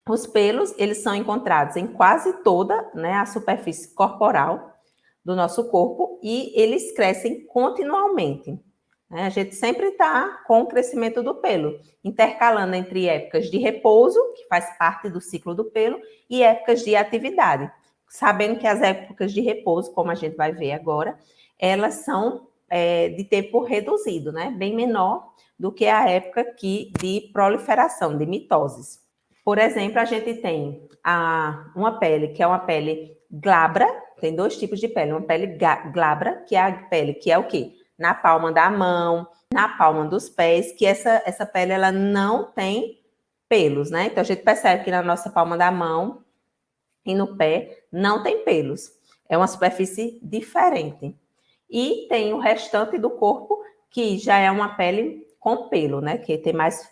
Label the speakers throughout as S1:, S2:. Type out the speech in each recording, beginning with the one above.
S1: Os pelos, eles são encontrados em quase toda, né, a superfície corporal do nosso corpo e eles crescem continuamente. Né? A gente sempre está com o crescimento do pelo, intercalando entre épocas de repouso, que faz parte do ciclo do pelo, e épocas de atividade. Sabendo que as épocas de repouso, como a gente vai ver agora, elas são de tempo reduzido, né? Bem menor do que a época de proliferação, de mitoses. Por exemplo, a gente tem uma pele que é uma pele glabra, tem dois tipos de pele, uma pele glabra, que é a pele que é o quê? Na palma da mão, na palma dos pés, que essa pele ela não tem pelos, né? Então a gente percebe que na nossa palma da mão e no pé não tem pelos. É uma superfície diferente. E tem o restante do corpo que já é uma pele com pelo, né? Que tem mais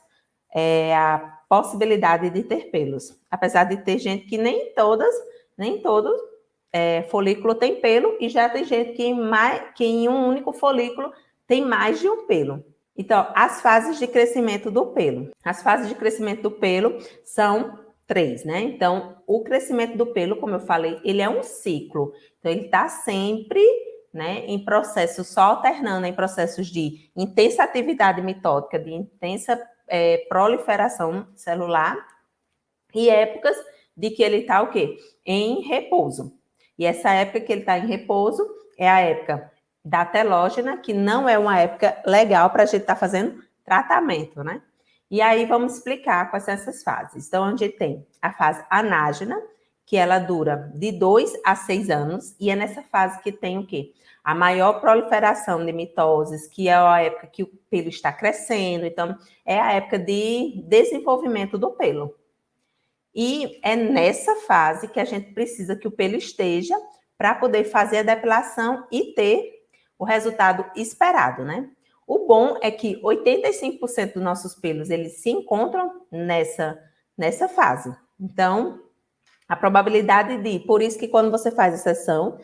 S1: a possibilidade de ter pelos. Apesar de ter gente que nem todo folículo tem pelo, e já tem gente que em um único folículo tem mais de um pelo. Então, as fases de crescimento do pelo. As fases de crescimento do pelo são 3, né? Então, o crescimento do pelo, como eu falei, ele é um ciclo. Então, ele está sempre, né, em processos, só alternando em processos de intensa atividade mitótica, de intensa proliferação celular, e épocas de que ele está o quê? Em repouso. E essa época que ele está em repouso é a época da telógena, que não é uma época legal para a gente estar fazendo tratamento, né? E aí vamos explicar quais são essas fases. Então, a gente tem a fase anágena, que ela dura de 2 a 6 anos, e é nessa fase que tem o quê? A maior proliferação de mitoses, que é a época que o pelo está crescendo, então é a época de desenvolvimento do pelo. E é nessa fase que a gente precisa que o pelo esteja para poder fazer a depilação e ter o resultado esperado, né? O bom é que 85% dos nossos pelos, eles se encontram nessa fase. Então, a probabilidade por isso que quando você faz a sessão,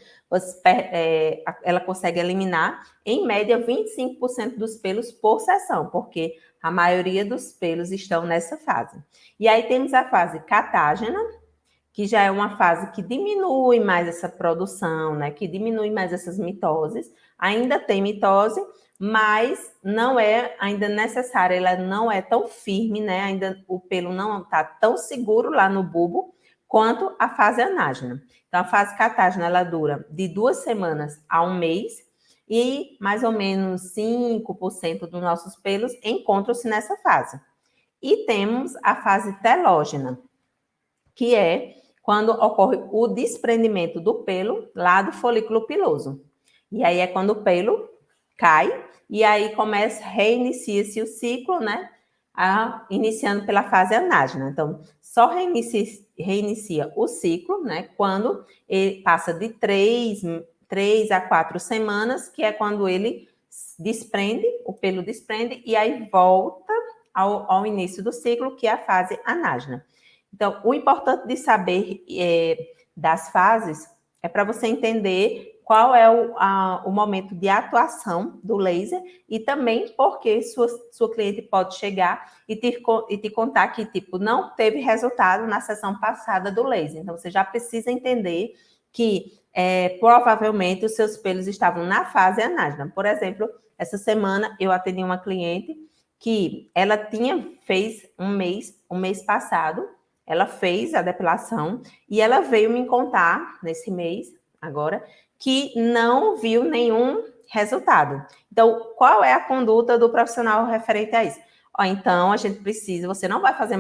S1: ela consegue eliminar, em média, 25% dos pelos por sessão, porque a maioria dos pelos estão nessa fase. E aí temos a fase catágena, que já é uma fase que diminui mais essa produção, né? Que diminui mais essas mitoses. Ainda tem mitose, mas não é ainda necessária, ela não é tão firme, né? Ainda o pelo não está tão seguro lá no bulbo quanto a fase anágena. Então, a fase catágena, ela dura de 2 semanas a 1 mês, e mais ou menos 5% dos nossos pelos encontram-se nessa fase. E temos a fase telógena, que é quando ocorre o desprendimento do pelo lá do folículo piloso. E aí é quando o pelo cai, e aí reinicia-se o ciclo, né? Iniciando pela fase anágena. Então, só reinicia o ciclo, né? Quando ele passa de 3 a 4 semanas, que é quando ele desprende, o pelo desprende, e aí volta ao início do ciclo, que é a fase anágena. Então, o importante de saber das fases é para você entender qual é o momento de atuação do laser, e também porque sua cliente pode chegar e te contar que, tipo, não teve resultado na sessão passada do laser. Então, você já precisa entender que provavelmente os seus pelos estavam na fase anágena. Por exemplo, essa semana eu atendi uma cliente que ela fez um mês passado, ela fez a depilação e ela veio me contar nesse mês, agora, que não viu nenhum resultado. Então, qual é a conduta do profissional referente a isso? Então, a gente precisa, você não vai fazer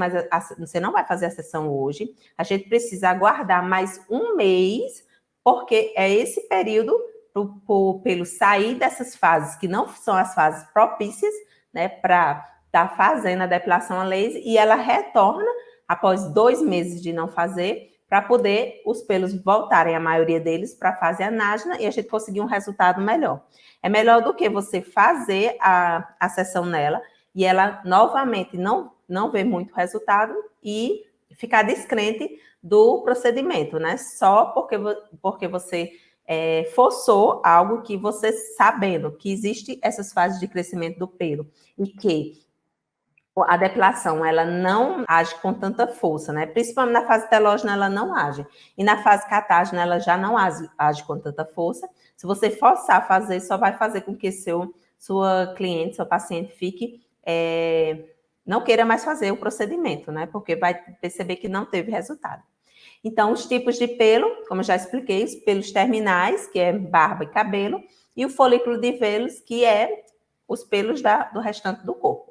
S1: a sessão hoje, a gente precisa aguardar mais um mês, porque é esse período para o pelo sair dessas fases, que não são as fases propícias, né, para estar fazendo a depilação a laser, e ela retorna após 2 meses de não fazer, para poder os pelos voltarem, a maioria deles, para a fase anágena, e a gente conseguir um resultado melhor. É melhor do que você fazer a sessão nela e ela novamente não ver muito resultado e ficar descrente do procedimento, né? Só porque você forçou algo que você, sabendo que existe essas fases de crescimento do pelo e que A depilação, ela não age com tanta força, né? Principalmente na fase telógena, ela não age. E na fase catágena, ela já não age com tanta força. Se você forçar a fazer, só vai fazer com que sua cliente, seu paciente fique... não queira mais fazer o procedimento, né? Porque vai perceber que não teve resultado. Então, os tipos de pelo, como eu já expliquei, os pelos terminais, que é barba e cabelo, e o folículo de Vélus, que é os pelos do restante do corpo.